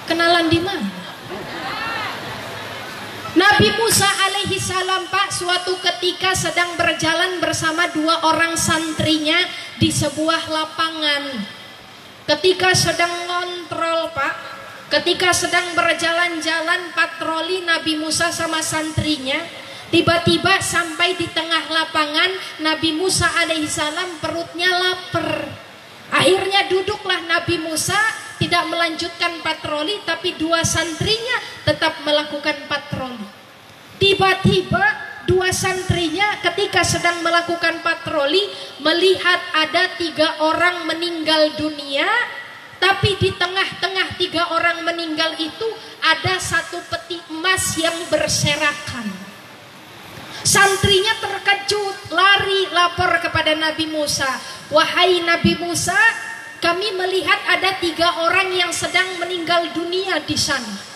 Kenalan di mana? Nabi Musa alaihi salam, Pak, suatu ketika sedang berjalan bersama 2 orang santrinya di sebuah lapangan. Ketika sedang ngontrol, Pak, ketika sedang berjalan-jalan patroli Nabi Musa sama santrinya, tiba-tiba sampai di tengah lapangan, Nabi Musa alaihissalam perutnya lapar. Akhirnya duduklah Nabi Musa, tidak melanjutkan patroli, tapi 2 santrinya tetap melakukan patroli. Tiba-tiba 2 santrinya ketika sedang melakukan patroli melihat ada 3 orang meninggal dunia. Tapi di tengah-tengah 3 orang meninggal itu ada 1 peti emas yang berserakan. Santrinya terkejut, lari lapor kepada Nabi Musa. Wahai Nabi Musa, kami melihat ada 3 orang yang sedang meninggal dunia di sana.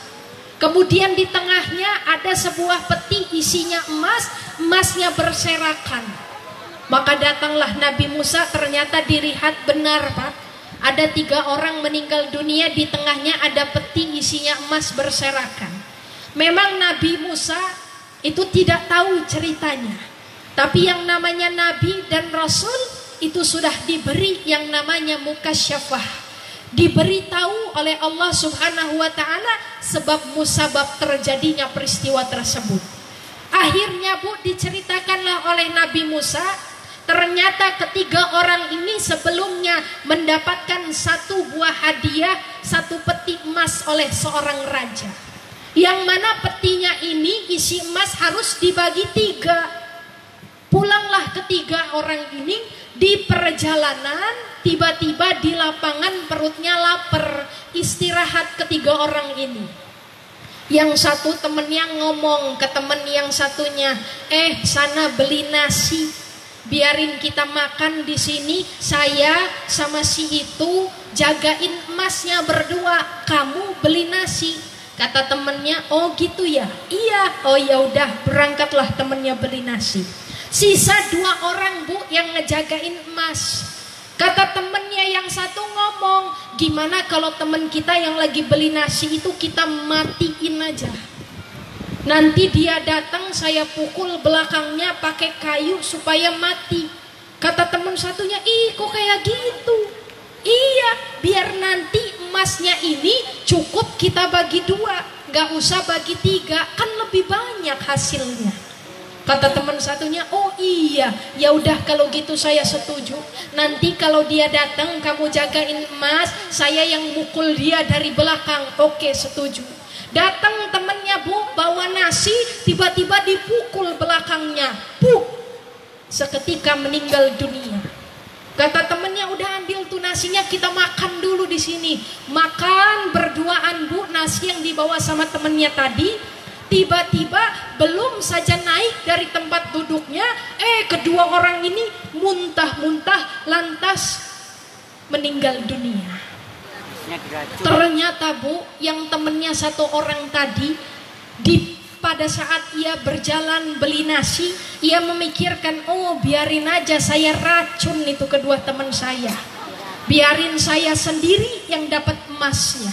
Kemudian di tengahnya ada sebuah peti isinya emas, emasnya berserakan. Maka datanglah Nabi Musa, ternyata dilihat benar, Pak. Ada 3 orang meninggal dunia, di tengahnya ada peti isinya emas berserakan. Memang Nabi Musa itu tidak tahu ceritanya. Tapi yang namanya Nabi dan Rasul itu sudah diberi yang namanya mukasyafah. Diberitahu oleh Allah Subhanahu wa ta'ala sebab musabab terjadinya peristiwa tersebut. Akhirnya, Bu, diceritakanlah oleh Nabi Musa, ternyata ketiga orang ini sebelumnya mendapatkan 1 buah hadiah, 1 peti emas oleh seorang raja. Yang mana petinya ini isi emas harus dibagi 3. Pulanglah ketiga orang ini di perjalanan, tiba-tiba di lapangan perutnya lapar, istirahat ketiga orang ini. Yang satu temennya ngomong ke temen yang satunya, sana beli nasi, biarin kita makan di sini, saya sama si itu jagain emasnya berdua, kamu beli nasi. Kata temennya, oh gitu ya, iya, oh ya udah, berangkatlah temennya beli nasi. Sisa 2 orang, Bu, yang ngejagain emas. Kata temennya yang satu ngomong, gimana kalau temen kita yang lagi beli nasi itu kita matiin aja. Nanti dia datang, saya pukul belakangnya pakai kayu supaya mati. Kata temen satunya, ih kok kayak gitu? Iya, biar nanti emasnya ini cukup kita bagi 2, gak usah bagi 3, kan lebih banyak hasilnya. Kata teman satunya, oh iya, ya udah kalau gitu saya setuju. Nanti kalau dia datang kamu jagain emas, saya yang mukul dia dari belakang. Oke, setuju. Datang temennya, Bu, bawa nasi, tiba-tiba dipukul belakangnya. Puk! Seketika meninggal dunia. Kata temennya, udah ambil tuh nasinya, kita makan dulu di sini. Makan berduaan, Bu, nasi yang dibawa sama temennya tadi. Tiba-tiba belum saja naik dari tempat duduknya, kedua orang ini muntah-muntah lantas meninggal dunia. Ternyata, Bu, yang temennya 1 orang tadi, pada saat ia berjalan beli nasi, ia memikirkan, oh biarin aja saya racun itu kedua teman saya, biarin saya sendiri yang dapat emasnya.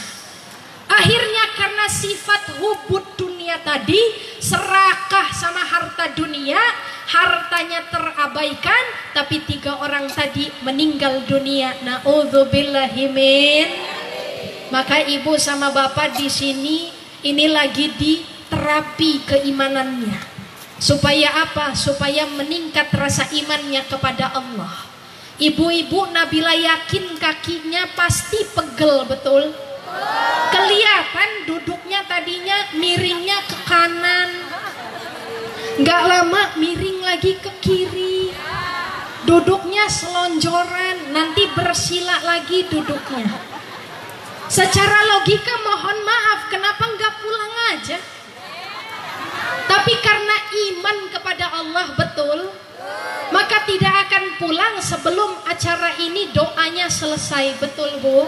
Akhirnya karena sifat hubud dunia tadi, serakah sama harta dunia, hartanya terabaikan, tapi 3 orang tadi meninggal dunia. Na'udzubillahi min. Maka ibu sama bapak di sini ini lagi diterapi keimanannya. Supaya apa? Supaya meningkat rasa imannya kepada Allah. Ibu-ibu Nabila yakin kakinya pasti pegel, betul? Kelihatan duduknya tadinya miringnya ke kanan, nggak lama miring lagi ke kiri, duduknya selonjoran, nanti bersila lagi duduknya. Secara logika mohon maaf, kenapa nggak pulang aja? Tapi karena iman kepada Allah betul, maka tidak akan pulang sebelum acara ini doanya selesai. Betul Bu?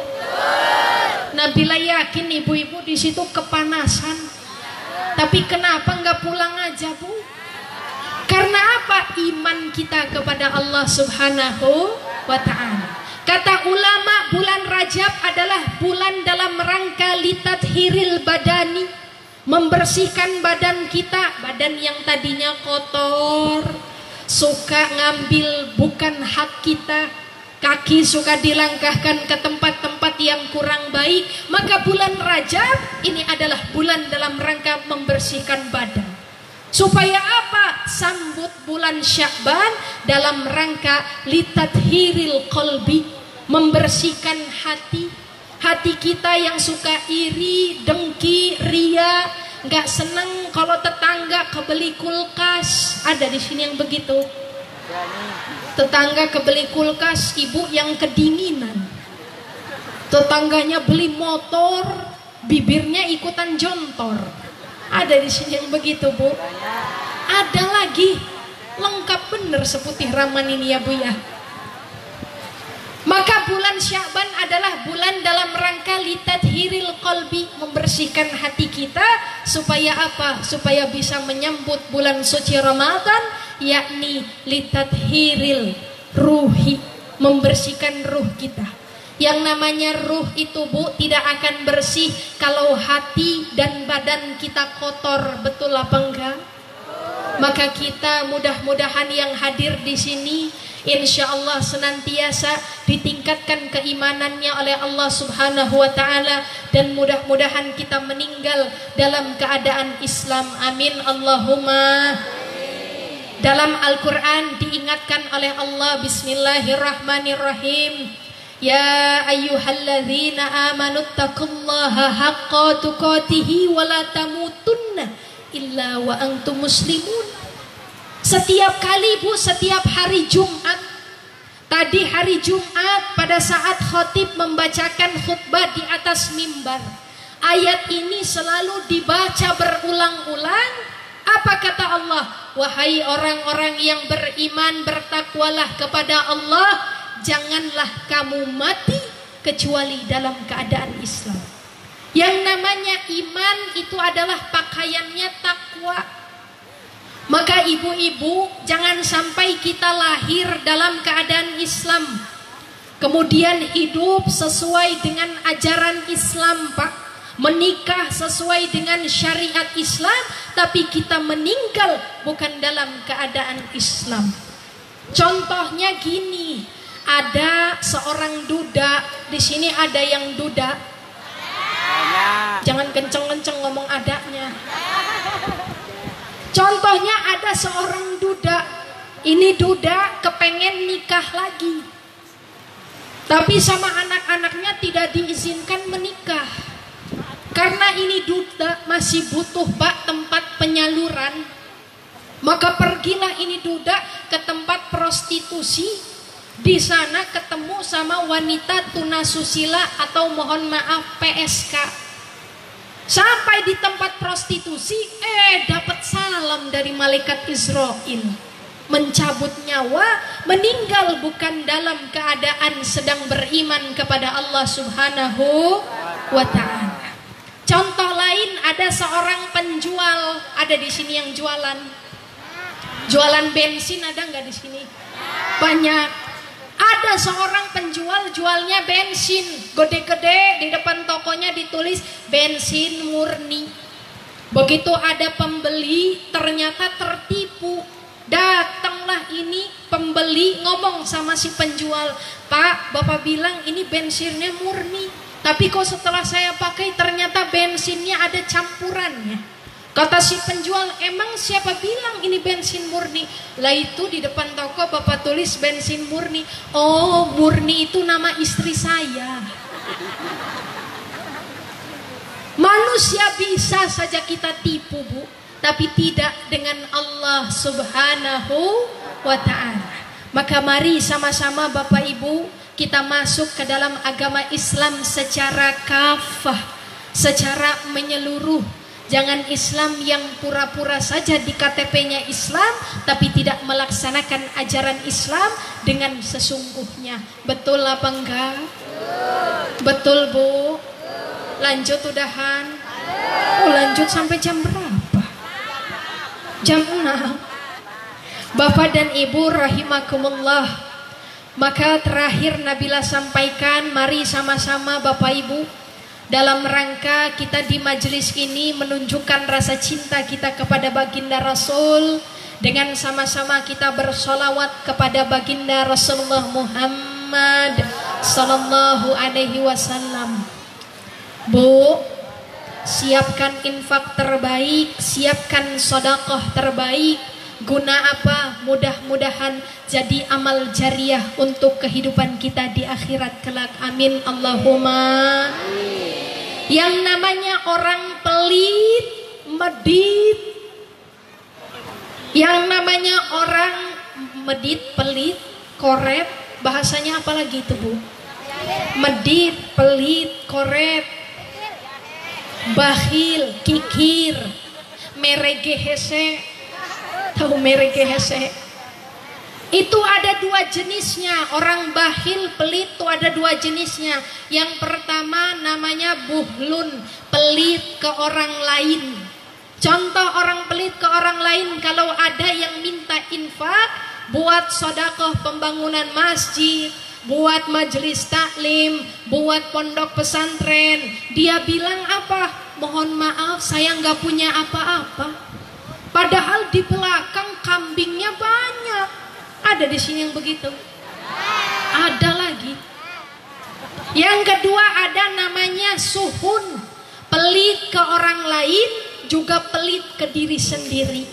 Nabila yakin ibu-ibu di situ kepanasan. Tapi kenapa nggak pulang aja Bu? Karena apa? Iman kita kepada Allah Subhanahu wa Ta'ala. Kata ulama, bulan Rajab adalah bulan dalam rangka litathiril badani, membersihkan badan kita, badan yang tadinya kotor, suka ngambil bukan hak kita, kaki suka dilangkahkan ke tempat-tempat yang kurang baik. Maka bulan Rajab ini adalah bulan dalam rangka membersihkan badan. Supaya apa? Sambut bulan Sya'ban dalam rangka litathiril qalbi, membersihkan hati. Hati kita yang suka iri, dengki, ria, nggak seneng kalau tetangga kebeli kulkas. Ada di sini yang begitu. Tetangga kebeli kulkas, ibu yang kedinginan. Tetangganya beli motor, bibirnya ikutan jontor. Ada di sini yang begitu Bu. Ada lagi, lengkap bener seputih Raman ini ya Bu ya. Maka bulan Sya'ban adalah bulan dalam rangka litathiril qalbi, membersihkan hati kita. Supaya apa? Supaya bisa menyambut bulan suci Ramadan, yakni litathiril ruhi, membersihkan ruh kita. Yang namanya ruh itu Bu tidak akan bersih kalau hati dan badan kita kotor. Betul apa enggak? Maka kita mudah-mudahan yang hadir di sini insya Allah senantiasa ditingkatkan keimanannya oleh Allah Subhanahu wa Ta'ala, dan mudah-mudahan kita meninggal dalam keadaan Islam. Amin Allahumma. Dalam Al-Quran diingatkan oleh Allah, Bismillahirrahmanirrahim, Ya ayyuhalladzina amanuttaqullaha haqqa tuqatihi wa la tamutunna illa wa antum muslimun. Setiap kali Bu, setiap hari Jumat, tadi hari Jumat pada saat khatib membacakan khutbah di atas mimbar, ayat ini selalu dibaca berulang-ulang. Apa kata Allah? Wahai orang-orang yang beriman, bertakwalah kepada Allah, janganlah kamu mati kecuali dalam keadaan Islam. Yang namanya iman itu adalah pakaiannya takwa. Maka ibu-ibu, jangan sampai kita lahir dalam keadaan Islam, kemudian hidup sesuai dengan ajaran Islam Pak, menikah sesuai dengan syariat Islam, tapi kita meninggal bukan dalam keadaan Islam. Contohnya gini, ada seorang duda di sini. Ada yang duda? Jangan kenceng-kenceng ngomong adanya. Contohnya ada seorang duda. Ini duda kepengen nikah lagi, tapi sama anak-anaknya tidak diizinkan menikah. Karena ini duda masih butuh Pak tempat penyaluran, maka pergilah ini duda ke tempat prostitusi. Di sana ketemu sama wanita tunasusila atau mohon maaf PSK. Sampai di tempat prostitusi, dapat salam dari malaikat Israel, mencabut nyawa, meninggal bukan dalam keadaan sedang beriman kepada Allah Subhanahu wa Ta'ala. Contoh lain, ada seorang penjual, ada di sini yang jualan bensin, ada nggak di sini? Banyak. Ada seorang penjual jualnya bensin gede-gede, di depan tokonya ditulis bensin murni. Begitu ada pembeli ternyata tertipu. Datanglah ini pembeli ngomong sama si penjual, Pak, Bapak bilang ini bensinnya murni, tapi kok setelah saya pakai ternyata bensinnya ada campurannya. Kata si penjual, emang siapa bilang ini bensin murni? Lah itu di depan toko Bapak tulis bensin murni. Oh, murni itu nama istri saya. Manusia bisa saja kita tipu Bu, tapi tidak dengan Allah Subhanahu wa Ta'ala. Maka mari sama-sama Bapak Ibu kita masuk ke dalam agama Islam secara kafah, secara menyeluruh. Jangan Islam yang pura-pura saja di KTP-nya Islam tapi tidak melaksanakan ajaran Islam dengan sesungguhnya. Betul apa enggak? Betul Bu? Lanjut udahan? Oh lanjut sampai jam berapa? Jam 6. Bapak dan Ibu rahimakumullah. Maka terakhir Nabila sampaikan, mari sama-sama Bapak Ibu dalam rangka kita di majelis ini menunjukkan rasa cinta kita kepada baginda Rasul, dengan sama-sama kita bersolawat kepada baginda Rasulullah Muhammad sallallahu alaihi wasallam. Bu, siapkan infak terbaik, siapkan sedekah terbaik. Guna apa? Mudah-mudahan jadi amal jariah untuk kehidupan kita di akhirat kelak. Amin Allahumma. Yang namanya orang pelit, medit, yang namanya orang medit, pelit, korep, bahasanya apa lagi itu Bu? Medit, pelit, korep, bakhil, kikir, meregehese. Tahu meregehese? Itu ada dua jenisnya. Orang bakhil, pelit itu ada dua jenisnya. Yang pertama namanya buhlun, pelit ke orang lain. Contoh orang pelit ke orang lain, kalau ada yang minta infak buat sedekah pembangunan masjid, buat majelis taklim, buat pondok pesantren, dia bilang apa? Mohon maaf saya nggak punya apa-apa. Padahal di belakang kambingnya banyak. Ada di sini yang begitu? Ada lagi. Yang kedua ada namanya suhun, pelit ke orang lain, juga pelit ke diri sendiri.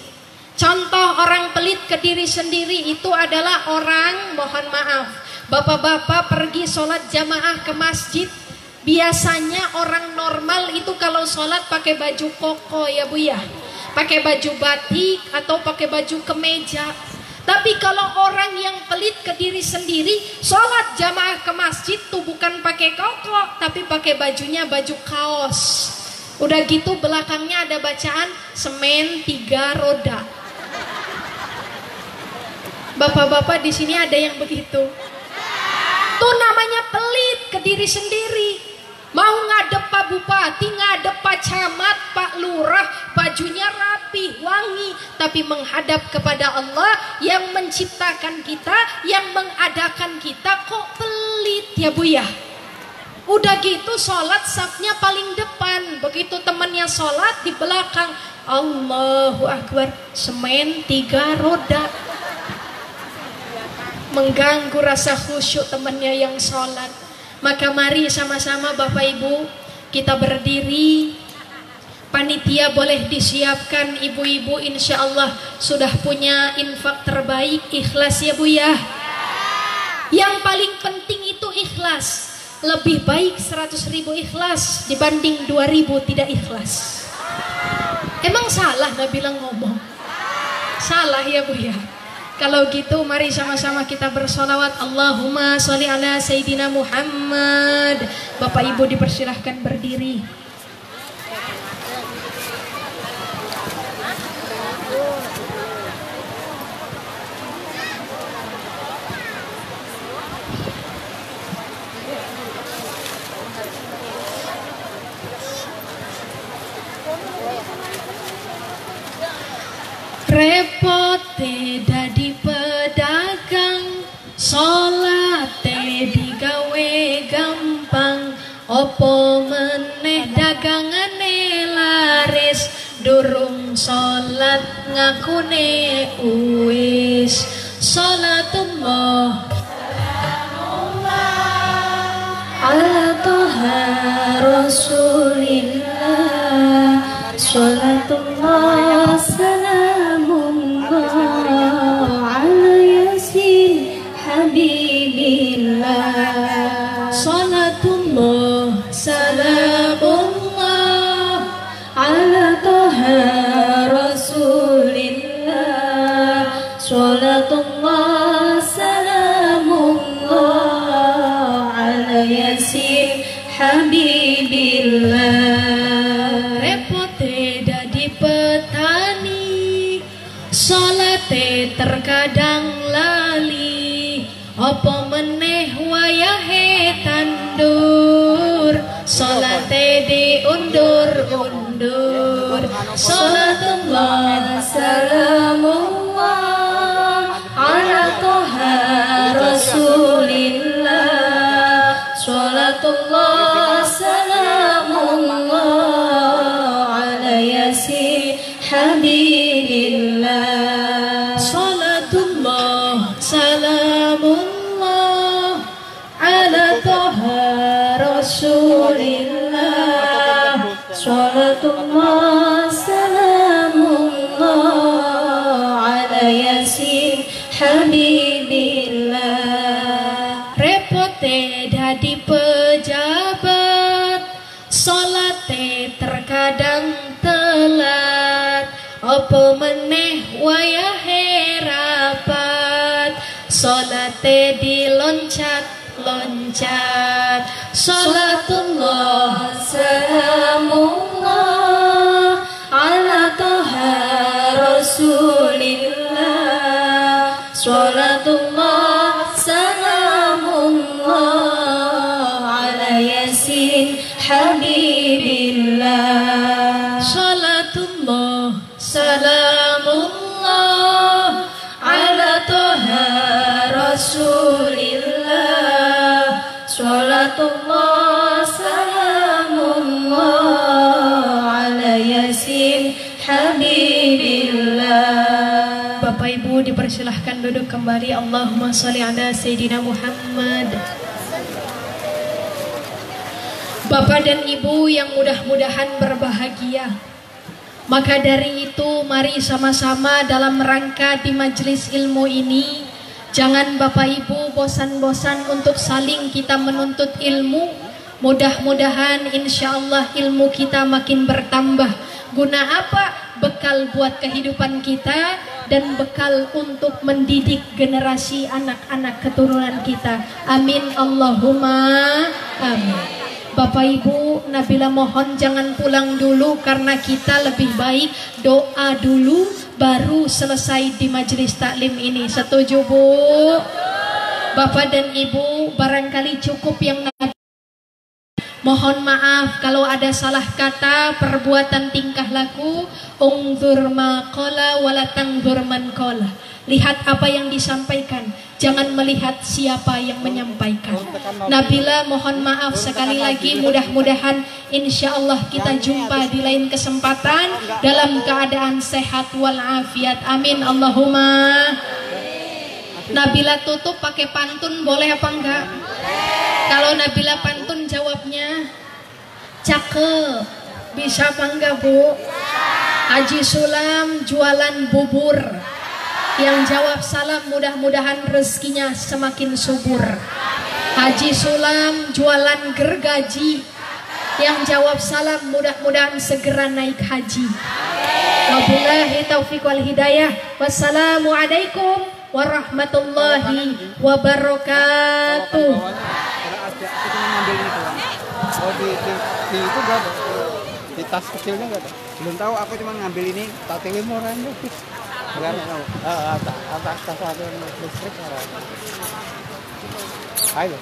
Contoh orang pelit ke diri sendiri itu adalah orang, mohon maaf, bapak-bapak pergi sholat jamaah ke masjid. Biasanya orang normal itu kalau sholat pakai baju koko ya Bu ya, pakai baju batik atau pakai baju kemeja. Tapi kalau orang yang pelit ke diri sendiri, sholat jamaah ke masjid tuh bukan pakai koko, tapi pakai bajunya baju kaos. Udah gitu belakangnya ada bacaan semen 3 roda. Bapak-bapak di sini ada yang begitu. Tuh namanya pelit ke diri sendiri. Mau ngadep Pak Bupati, ngadep Pak Camat, Pak Lurah, bajunya rapi, wangi, tapi menghadap kepada Allah yang menciptakan kita, yang mengadakan kita, kok pelit ya Bu ya. Udah gitu sholat safnya paling depan, begitu temannya sholat di belakang, Allahu Akbar, semen 3 roda. Mengganggu rasa khusyuk temannya yang sholat. Maka mari sama-sama Bapak Ibu kita berdiri. Panitia boleh disiapkan, ibu-ibu insya Allah sudah punya infak terbaik, ikhlas ya Bu ya. Yang paling penting itu ikhlas. Lebih baik 100.000 ikhlas dibanding 2.000 tidak ikhlas. Emang salah Nabila ngomong? Salah ya Bu ya. Kalau gitu mari sama-sama kita bersolawat. Allahumma sholli ala Sayyidina Muhammad. Bapak Ibu dipersilahkan berdiri. Repote dadi pedagang, sholate digawe gampang, opo meneh dagangane laris, durung sholat ngakune uwis. Sholatullah ala toha rasulillah, sholatullah salamullah ala yasin habibillah. Sholatullah salamullah ala toha rasulillah, sholatullah salamullah Solate terkadang lali, apa meneh wayahe tandur. Solate diundur-undur. Salatullah salamullah ala toha rasulillah. Salatullah salamullah ala yasin habibillah. Salatullah salamullah ala toha rasulillah. Salatullah salamullah ala yasin habibillah. Repote dadi pejabat, solate terkadang telat, apa meneh wayahe rapat. Solate diloncat-loncat. Salatullah salamullah ala toha rasulillah. Salatullah salamullah ala yasin habibillah. Salatullah salamullah ala toha rasulillah. Salatullah salamullah ala yasin habibillah. Bapak Ibu dipersilahkan duduk kembali. Allahumma sholli ala Sayyidina Muhammad. Bapak dan Ibu yang mudah-mudahan berbahagia, maka dari itu mari sama-sama dalam rangka di majelis ilmu ini, jangan Bapak Ibu bosan-bosan untuk saling kita menuntut ilmu. Mudah-mudahan insya Allah ilmu kita makin bertambah. Guna apa? Bekal buat kehidupan kita dan bekal untuk mendidik generasi anak-anak keturunan kita. Amin Allahumma amin. Bapak Ibu, Nabila mohon jangan pulang dulu karena kita lebih baik doa dulu baru selesai di majelis taklim ini. Setuju Bu? Bapak dan Ibu, barangkali cukup yang mohon maaf kalau ada salah kata, perbuatan, tingkah laku. Ungzur ma qala wala tangzur man qala. Lihat apa yang disampaikan, jangan melihat siapa yang menyampaikan. Nabila mohon maaf sekali lagi. Mudah-mudahan insya Allah kita jumpa di lain kesempatan dalam keadaan sehat walafiat. Amin Allahumma. Nabila tutup pakai pantun boleh apa enggak? Kalau Nabila pantun jawabnya cakep. Bisa apa enggak Bu? Haji Sulam jualan bubur, yang jawab salam mudah-mudahan rezekinya semakin subur. Haji Sulam jualan gergaji, yang jawab salam mudah-mudahan segera naik haji. Wabillahi taufiq wal hidayah. Wassalamualaikum warahmatullahi wabarakatuh. Oh di itu gak ada, di tas kecilnya gak ada. Belum tahu, aku cuma ngambil ini tak TV murah aja. Bukan tahu. Tas ada listrik. Ayo.